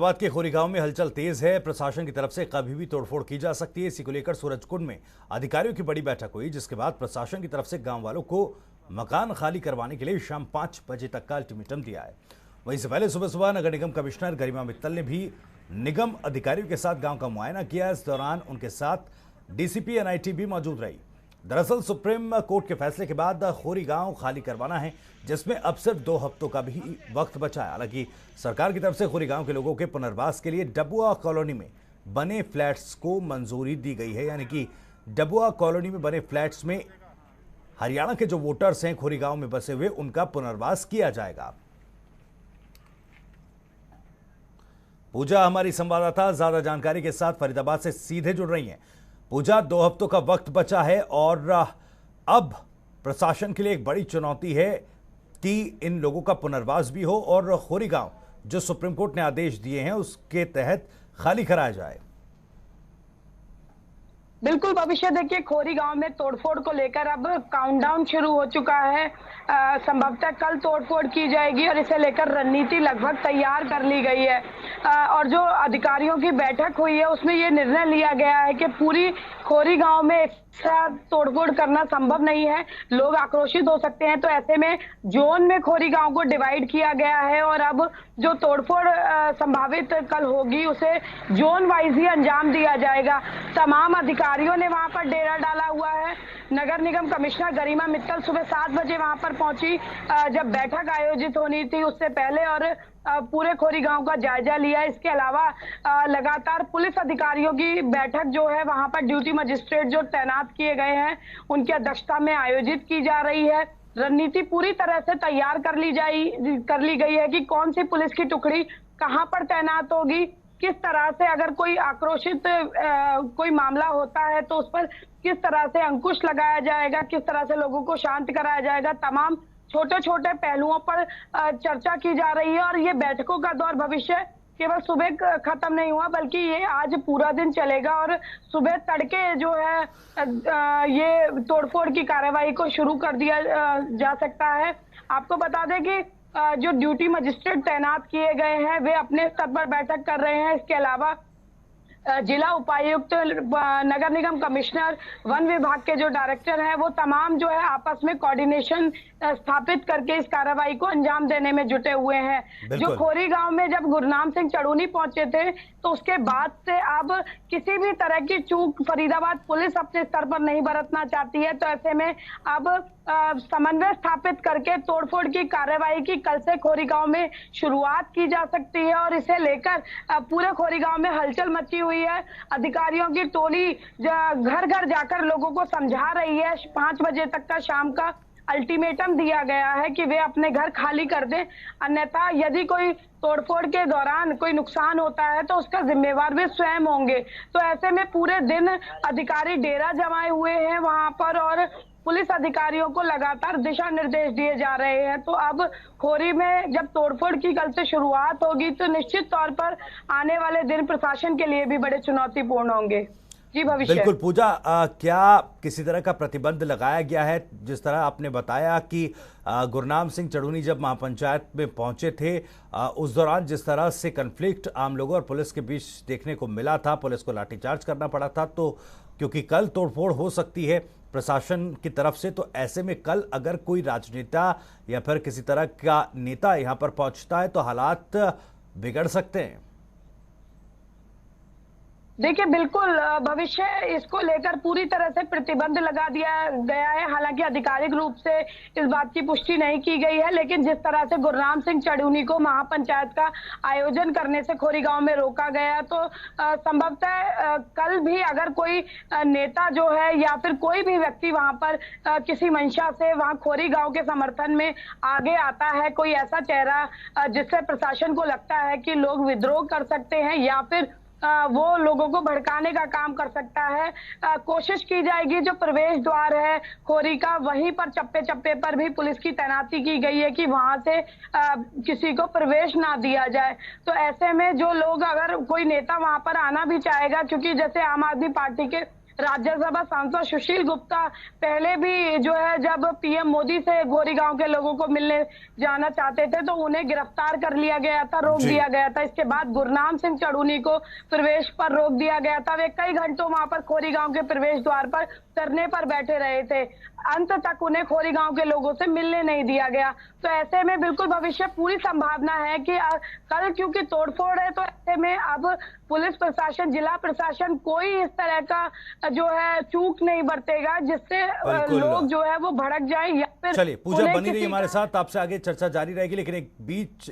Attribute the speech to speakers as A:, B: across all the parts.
A: फरीदाबाद के खोरी गांव में हलचल तेज है। प्रशासन की तरफ से कभी भी तोड़फोड़ की जा सकती है। इसी को लेकर सूरजकुंड में अधिकारियों की बड़ी बैठक हुई, जिसके बाद प्रशासन की तरफ से गांव वालों को मकान खाली करवाने के लिए शाम 5 बजे तक का अल्टीमेटम दिया है। वहीं से पहले सुबह सुबह नगर निगम कमिश्नर गरिमा मित्तल ने भी निगम अधिकारियों के साथ गाँव का मुआयना किया। इस दौरान उनके साथ डीसीपी एनआईटी भी मौजूद रही। दरअसल सुप्रीम कोर्ट के फैसले के बाद खोरी गांव खाली करवाना है, जिसमें अब सिर्फ 2 हफ्तों का भी वक्त बचा है। हालांकि सरकार की तरफ से खोरी गांव के लोगों के पुनर्वास के लिए डबुआ कॉलोनी में बने फ्लैट्स को मंजूरी दी गई है। यानी कि डबुआ कॉलोनी में बने फ्लैट्स में हरियाणा के जो वोटर्स हैं खोरी गांव में बसे हुए, उनका पुनर्वास किया जाएगा। पूजा हमारी संवाददाता ज्यादा जानकारी के साथ फरीदाबाद से सीधे जुड़ रही हैं। पूजा, 2 हफ्तों का वक्त बचा है और अब प्रशासन के लिए एक बड़ी चुनौती है कि इन लोगों का पुनर्वास भी हो और खोरी गांव जो सुप्रीम कोर्ट ने आदेश दिए हैं उसके तहत खाली कराया जाए।
B: बिल्कुल भविष्य, देखिए खोरी गांव में तोड़फोड़ को लेकर अब काउंटडाउन शुरू हो चुका है। संभवतः कल तोड़फोड़ की जाएगी और इसे लेकर रणनीति लगभग तैयार कर ली गई है। और जो अधिकारियों की बैठक हुई है उसमें ये निर्णय लिया गया है कि पूरी खोरी गांव में एक साथ तोड़फोड़ करना संभव नहीं है, लोग आक्रोशित हो सकते हैं। तो ऐसे में जोन में खोरी गांव को डिवाइड किया गया है और अब जो तोड़फोड़ संभावित कल होगी उसे जोन वाइज ही अंजाम दिया जाएगा। तमाम अधिकारियों ने वहां पर डेरा डाला हुआ है। नगर निगम कमिश्नर गरिमा मित्तल सुबह 7 बजे वहां पर पहुंची, जब बैठक आयोजित होनी थी उससे पहले, और पूरे खोरी गांव का जायजा लिया। इसके अलावा लगातार पुलिस अधिकारियों की बैठक जो है वहां पर ड्यूटी मजिस्ट्रेट जो तैनात किए गए हैं उनकी अध्यक्षता में आयोजित की जा रही है। रणनीति पूरी तरह से तैयार कर ली गई है कि कौन सी पुलिस की टुकड़ी कहां पर तैनात होगी, किस तरह से अगर कोई आक्रोशित कोई मामला होता है तो उस पर किस तरह से अंकुश लगाया जाएगा, किस तरह से लोगों को शांत कराया जाएगा। तमाम छोटे छोटे पहलुओं पर चर्चा की जा रही है और ये बैठकों का दौर भविष्य केवल सुबह खत्म नहीं हुआ बल्कि ये आज पूरा दिन चलेगा और सुबह तड़के जो है ये तोड़फोड़ की कार्रवाई को शुरू कर दिया जा सकता है। आपको बता दें कि जो ड्यूटी मजिस्ट्रेट तैनात किए गए हैं वे अपने स्तर पर बैठक कर रहे हैं। इसके अलावा जिला उपायुक्त, नगर निगम कमिश्नर, वन विभाग के जो डायरेक्टर हैं वो तमाम जो है आपस में कोऑर्डिनेशन स्थापित करके इस कार्रवाई को अंजाम देने में जुटे हुए हैं। जो खोरी गांव में जब गुरनाम सिंह चड़ूनी पहुंचे थे तो उसके बाद से अब किसी भी तरह की चूक फरीदाबाद पुलिस अपने स्तर पर नहीं बरतना चाहती है। तो ऐसे में अब समन्वय स्थापित करके तोड़फोड़ की कार्रवाई की कल से खोरी गांव में शुरुआत की जा सकती है और इसे लेकर पूरे खोरी गांव में हलचल मची हुई है। अधिकारियों की टोली घर घर जाकर लोगों को समझा रही है। 5 बजे तक का शाम का अल्टीमेटम दिया गया है कि वे अपने घर खाली कर दें, अन्यथा यदि कोई तोड़फोड़ के दौरान कोई नुकसान होता है तो उसका जिम्मेवार वे स्वयं होंगे। तो ऐसे में पूरे दिन अधिकारी डेरा जमाए हुए हैं वहां पर और पुलिस अधिकारियों को लगातार दिशा निर्देश दिए जा रहे हैं। तो अब खोरी में जब तोड़फोड़ की कल से शुरुआत होगी तो निश्चित तौर पर आने वाले दिन प्रशासन के लिए भी बड़े चुनौतीपूर्ण होंगे। जी भविष्य। बिल्कुल
A: पूजा, क्या किसी तरह का प्रतिबंध लगाया गया है? जिस तरह आपने बताया कि गुरनाम सिंह चड़ूनी जब महापंचायत में पहुंचे थे उस दौरान जिस तरह से कन्फ्लिक्ट आम लोगों और पुलिस के बीच देखने को मिला था, पुलिस को लाठीचार्ज करना पड़ा था, तो क्योंकि कल तोड़फोड़ हो सकती है प्रशासन की तरफ से, तो ऐसे में कल अगर कोई राजनेता या फिर किसी तरह का नेता यहां पर पहुंचता है तो हालात बिगड़ सकते हैं।
B: देखिए बिल्कुल भविष्य, इसको लेकर पूरी तरह से प्रतिबंध लगा दिया गया है। हालांकि आधिकारिक रूप से इस बात की पुष्टि नहीं की गई है, लेकिन जिस तरह से गुरनाम सिंह चड़ूनी को महापंचायत का आयोजन करने से खोरी गांव में रोका गया, तो संभवतः कल भी अगर कोई नेता जो है या फिर कोई भी व्यक्ति वहां पर किसी मंशा से वहां खोरी गांव के समर्थन में आगे आता है, कोई ऐसा चेहरा जिससे प्रशासन को लगता है कि लोग विद्रोह कर सकते हैं या फिर वो लोगों को भड़काने का काम कर सकता है, कोशिश की जाएगी। जो प्रवेश द्वार है खोरी का वहीं पर चप्पे चप्पे पर भी पुलिस की तैनाती की गई है कि वहां से किसी को प्रवेश ना दिया जाए। तो ऐसे में जो लोग, अगर कोई नेता वहां पर आना भी चाहेगा, क्योंकि जैसे आम आदमी पार्टी के राज्यसभा सांसद सुशील गुप्ता पहले भी जो है जब पीएम मोदी से गोरेगांव के लोगों को मिलने जाना चाहते थे तो उन्हें गिरफ्तार कर लिया गया था, रोक दिया गया था। इसके बाद गुरनाम सिंह चढ़ूनी को प्रवेश पर रोक दिया गया था। वे कई घंटों वहां पर खोरीगांव के प्रवेश द्वार पर धरने पर बैठे रहे थे। अंत तक उन्हें खोरीगांव के लोगों से मिलने नहीं दिया गया। तो ऐसे में बिल्कुल भविष्य पूरी संभावना है कि कल क्योंकि तोड़फोड़ है तो ऐसे में अब पुलिस प्रशासन, जिला प्रशासन कोई इस तरह का जो है चूक नहीं बरतेगा जिससे लोग जो है वो भड़क जाए या फिर।
A: चलिए पूजा बनी रही हमारे साथ, आपसे आगे चर्चा जारी रहेगी, लेकिन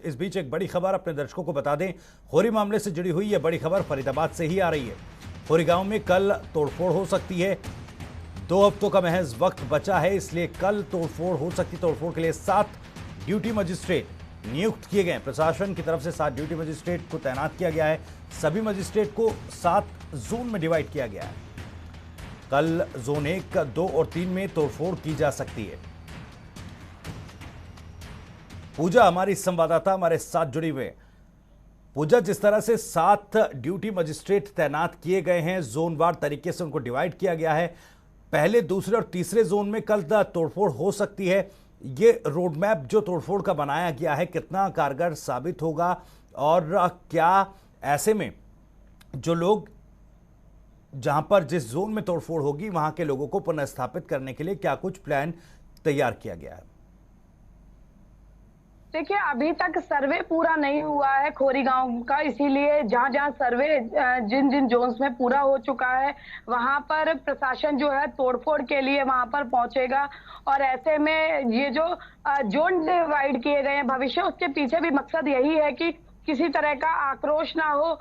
A: इस बीच एक बड़ी खबर अपने दर्शकों को बता दें। खोरी मामले से जुड़ी हुई यह बड़ी खबर फरीदाबाद से ही आ रही है। खोरी गांव में कल तोड़फोड़ हो सकती है। 2 हफ्तों का महज वक्त बचा है, इसलिए कल तोड़फोड़ हो सकती। तोड़फोड़ के लिए 7 ड्यूटी मजिस्ट्रेट नियुक्त किए गए हैं। प्रशासन की तरफ से 7 ड्यूटी मजिस्ट्रेट को तैनात किया गया है। सभी मजिस्ट्रेट को 7 जोन में डिवाइड किया गया है। कल जोन 1, 2 और 3 में तोड़फोड़ की जा सकती है। पूजा हमारी संवाददाता हमारे साथ जुड़ी हुई है। पूजा, जिस तरह से 7 ड्यूटी मजिस्ट्रेट तैनात किए गए हैं, जोनवार तरीके से उनको डिवाइड किया गया है। पहले, दूसरे और तीसरे जोन में कल तोड़फोड़ हो सकती है। ये रोड मैप जो तोड़फोड़ का बनाया गया है कितना कारगर साबित होगा, और क्या ऐसे में जो लोग, जहां पर जिस जोन में तोड़फोड़ होगी वहां के लोगों को पुनर्स्थापित करने के लिए क्या कुछ प्लान तैयार किया गया है?
B: देखिए, अभी तक सर्वे पूरा नहीं हुआ है खोरी गांव का, इसीलिए जहां जहां सर्वे जिन जिन जोन्स में पूरा हो चुका है वहां पर प्रशासन जो है तोड़फोड़ के लिए वहां पर पहुंचेगा। और ऐसे में ये जो जोन डिवाइड किए गए हैं भविष्य, उसके पीछे भी मकसद यही है कि किसी तरह का आक्रोश ना हो।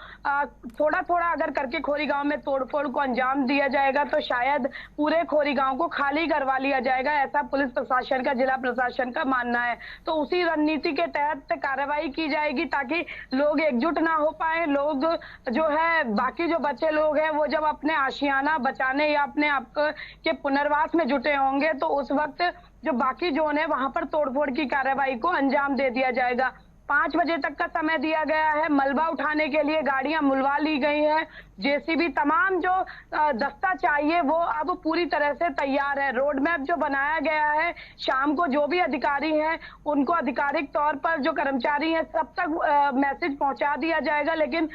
B: थोड़ा थोड़ा अगर करके खोरी गांव में तोड़फोड़ को अंजाम दिया जाएगा तो शायद पूरे खोरी गांव को खाली करवा लिया जाएगा, ऐसा पुलिस प्रशासन का, जिला प्रशासन का मानना है। तो उसी रणनीति के तहत कार्रवाई की जाएगी ताकि लोग एकजुट ना हो पाए। लोग जो है, बाकी जो बच्चे लोग हैं वो जब अपने आशियाना बचाने या अपने आप के पुनर्वास में जुटे होंगे तो उस वक्त जो बाकी जोन है वहां पर तोड़फोड़ की कार्रवाई को अंजाम दे दिया जाएगा। 5 बजे तक का समय दिया गया है। मलबा उठाने के लिए गाड़ियां मुलवा ली गई हैं। जेसीबी, तमाम जो दस्ता चाहिए वो अब पूरी तरह से तैयार है। रोड मैप जो बनाया गया है, शाम को जो भी अधिकारी हैं उनको आधिकारिक तौर पर, जो कर्मचारी हैं सब तक मैसेज पहुंचा दिया जाएगा। लेकिन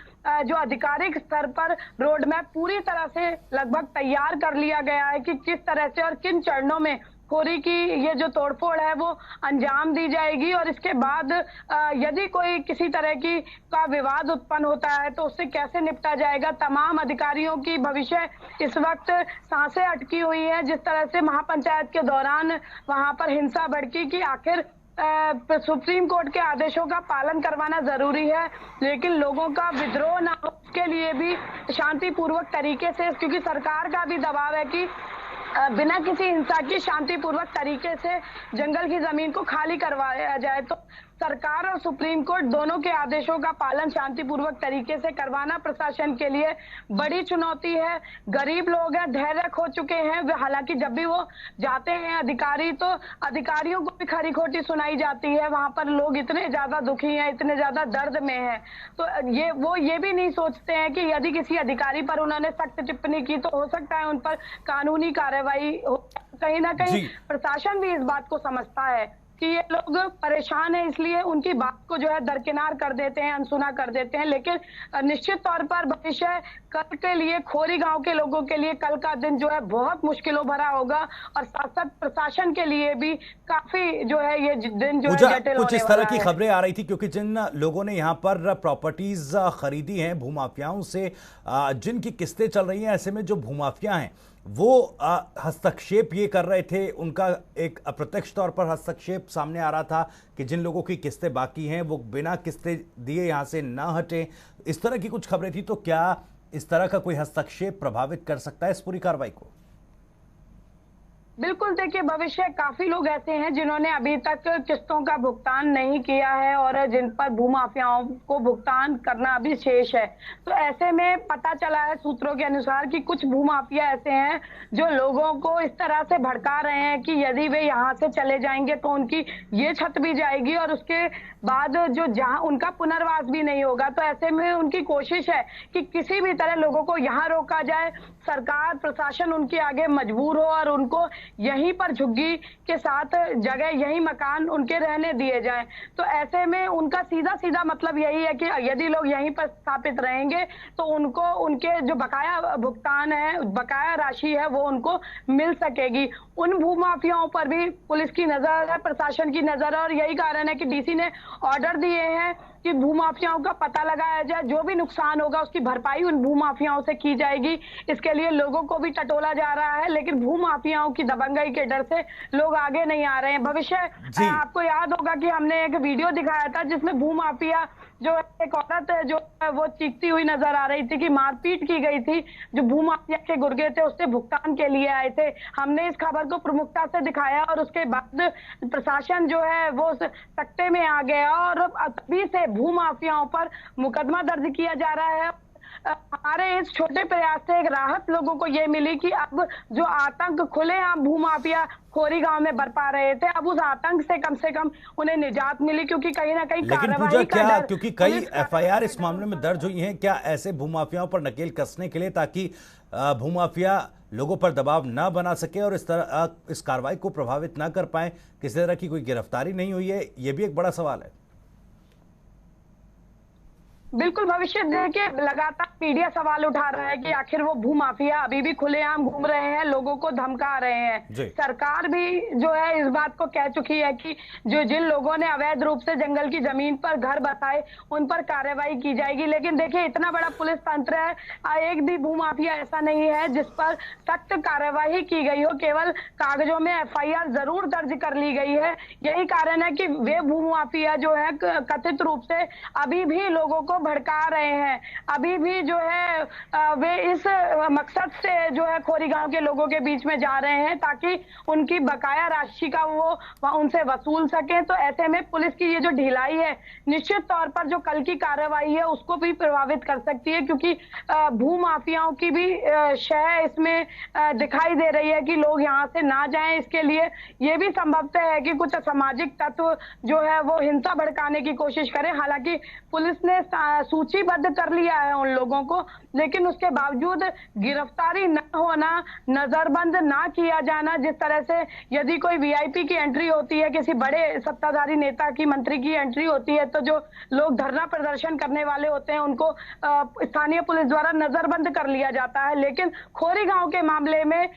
B: जो आधिकारिक स्तर पर रोड मैप पूरी तरह से लगभग तैयार कर लिया गया है कि किस तरह से और किन चरणों में खोरी की ये जो तोड़फोड़ है वो अंजाम दी जाएगी। और इसके बाद यदि कोई किसी तरह की का विवाद उत्पन्न होता है तो उससे कैसे निपटा जाएगा। तमाम अधिकारियों की भविष्य इस वक्त सांसें अटकी हुई है। जिस तरह से महापंचायत के दौरान वहां पर हिंसा भड़की कि आखिर सुप्रीम कोर्ट के आदेशों का पालन करवाना जरूरी है, लेकिन लोगों का विद्रोह ना हो उसके लिए भी शांतिपूर्वक तरीके से, क्योंकि सरकार का भी दबाव है कि बिना किसी हिंसा की शांतिपूर्वक तरीके से जंगल की जमीन को खाली करवाया जाए। तो सरकार और सुप्रीम कोर्ट दोनों के आदेशों का पालन शांतिपूर्वक तरीके से करवाना प्रशासन के लिए बड़ी चुनौती है। गरीब लोग हैं, धैर्य खो चुके हैं। हालांकि जब भी वो जाते हैं अधिकारी तो अधिकारियों को भी खरी खोटी सुनाई जाती है। वहां पर लोग इतने ज्यादा दुखी हैं, इतने ज्यादा दर्द में हैं, तो ये भी नहीं सोचते हैं कि यदि किसी अधिकारी पर उन्होंने सख्त टिप्पणी की तो हो सकता है उन पर कानूनी कार्रवाई हो। कहीं ना कहीं प्रशासन भी इस बात को समझता है कि ये लोग परेशान है, इसलिए उनकी बात को जो है दरकिनार कर देते हैं, अनसुना कर देते हैं। लेकिन निश्चित तौर पर भविष्य कल के लिए, खोरी गांव के लोगों के लिए कल का दिन जो है बहुत मुश्किलों भरा होगा और साथ साथ प्रशासन के लिए भी काफी जो है ये दिन जो है जटिल
A: कुछ इस तरह की खबरें आ रही थी, क्योंकि जिन लोगों ने यहाँ पर प्रॉपर्टीज खरीदी हैं भूमाफियाओं से, जिनकी किस्तें चल रही हैं, ऐसे में जो भूमाफिया हैं वो हस्तक्षेप ये कर रहे थे। उनका एक अप्रत्यक्ष तौर पर हस्तक्षेप सामने आ रहा था कि जिन लोगों की किस्तें बाकी हैं वो बिना किस्तें दिए यहाँ से ना हटे। इस तरह की कुछ खबरें थी। तो क्या इस तरह का कोई हस्तक्षेप प्रभावित कर सकता है इस पूरी कार्रवाई को?
B: बिल्कुल, देखिए भविष्य काफ़ी लोग ऐसे हैं जिन्होंने अभी तक किस्तों का भुगतान नहीं किया है और जिन पर भूमाफियाओं को भुगतान करना अभी शेष है। तो ऐसे में पता चला है सूत्रों के अनुसार कि कुछ भूमाफिया ऐसे हैं जो लोगों को इस तरह से भड़का रहे हैं कि यदि वे यहाँ से चले जाएँगे तो उनकी ये छत भी जाएगी और उसके बाद जो जहाँ उनका पुनर्वास भी नहीं होगा। तो ऐसे में उनकी कोशिश है कि किसी भी तरह लोगों को यहाँ रोका जाए, सरकार प्रशासन उनके आगे मजबूर हो और उनको यहीं पर झुग्गी के साथ जगह यही मकान उनके रहने दिए जाएं। तो ऐसे में उनका सीधा-सीधा मतलब यही है कि यदि लोग यहीं पर स्थापित रहेंगे तो उनको उनके जो बकाया भुगतान है, बकाया राशि है वो उनको मिल सकेगी। उन भूमाफियाओं पर भी पुलिस की नज़र है, प्रशासन की नज़र है और यही कारण है कि डीसी ने ऑर्डर दिए हैं कि भूमाफियाओं का पता लगाया जाए, जो भी नुकसान होगा उसकी भरपाई उन भूमाफियाओं से की जाएगी। इसके लिए लोगों को भी टटोला जा रहा है, लेकिन भूमाफियाओं की दबंगई के डर से लोग आगे नहीं आ रहे हैं। भविष्य आपको याद होगा कि हमने एक वीडियो दिखाया था जिसमें भूमाफिया जो एक औरत जो वो चीखती हुई नजर आ रही थी कि मारपीट की गई थी, जो भूमाफिया के गुर्गे थे उससे भुगतान के लिए आए थे। हमने इस खबर को प्रमुखता से दिखाया और उसके बाद प्रशासन जो है वो सख्ते में आ गया और तभी से भूमाफियाओं पर मुकदमा दर्ज किया जा रहा है। हमारे इस छोटे प्रयास से एक राहत लोगों को ये मिली कि अब जो आतंक खुलेआम भूमाफिया खोरी गांव में बरपा रहे थे, अब उस आतंक से कम उन्हें निजात मिली, क्योंकि कहीं ना कहीं
A: लेकिन पूजा क्या, क्योंकि कई एफआईआर इस मामले में दर्ज हुई हैं, क्या ऐसे भूमाफियाओं पर नकेल कसने के लिए ताकि भूमाफिया लोगों पर दबाव ना बना सके और इस तरह इस कार्रवाई को प्रभावित ना कर पाए, किसी तरह की कोई गिरफ्तारी नहीं हुई है, ये भी एक बड़ा सवाल है।
B: बिल्कुल, भविष्य देखिए लगातार मीडिया सवाल उठा रहा है कि आखिर वो भूमाफिया अभी भी खुलेआम घूम रहे हैं, लोगों को धमका रहे हैं। सरकार भी जो है इस बात को कह चुकी है कि जो जिन लोगों ने अवैध रूप से जंगल की जमीन पर घर बसाए उन पर कार्रवाई की जाएगी। लेकिन देखिए इतना बड़ा पुलिस तंत्र है, एक भी भूमाफिया ऐसा नहीं है जिस पर सख्त कार्रवाई की गई हो, केवल कागजों में एफआईआर जरूर दर्ज कर ली गई है। यही कारण है कि वे भूमाफिया जो है कथित रूप से अभी भी लोगों को भड़का रहे हैं, अभी भी जो है वे इस मकसद से जो है खोरी गांव के लोगों के बीच में जा रहे हैं ताकि उनकी बकाया राशि का वो उनसे वसूल सके। तो ऐसे में पुलिस की ये जो ढिलाई है निश्चित तौर पर जो कल की कार्रवाई है उसको भी प्रभावित कर सकती है, क्योंकि भूमाफियाओं की भी शह इसमें दिखाई दे रही है कि लोग यहाँ से ना जाएं। इसके लिए ये भी संभवतः है कि कुछ असामाजिक तत्व जो है वो हिंसा भड़काने की कोशिश करें। हालांकि पुलिस ने सूचीबद्ध कर लिया है उन लोगों को, लेकिन उसके बावजूद गिरफ्तारी न होना, नजरबंद ना किया जाना, जिस तरह से यदि कोई वीआईपी की एंट्री होती है, किसी बड़े सत्ताधारी नेता की, मंत्री की एंट्री होती है, तो जो लोग धरना प्रदर्शन करने वाले होते हैं उनको स्थानीय पुलिस द्वारा नजरबंद कर लिया जाता है। लेकिन खोरी गांव के मामले में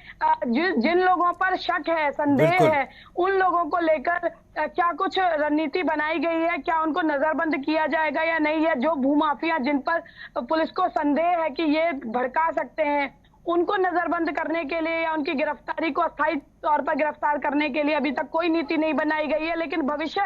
B: जिन लोगों पर शक है, संदेह है, उन लोगों को लेकर क्या कुछ रणनीति बनाई गई है, क्या उनको नजरबंद किया जाएगा या नहीं, है जो भूमाफिया जिन पर पुलिस को संदेह है कि ये भड़का सकते हैं उनको नजरबंद करने के लिए या उनकी गिरफ्तारी को अस्थायी तौर पर गिरफ्तार करने के लिए अभी तक कोई नीति नहीं बनाई गई है। लेकिन भविष्य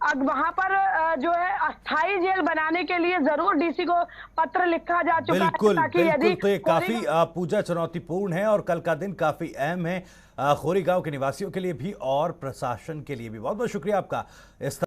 B: अब वहां पर जो है अस्थायी जेल बनाने के लिए जरूर डीसी को पत्र लिखा जा चुका है, ताकि यदि
A: तो ये काफी पूजा चुनौतीपूर्ण है और कल का दिन काफी अहम है खोरी गांव के निवासियों के लिए भी और प्रशासन के लिए भी। बहुत बहुत शुक्रिया आपका इस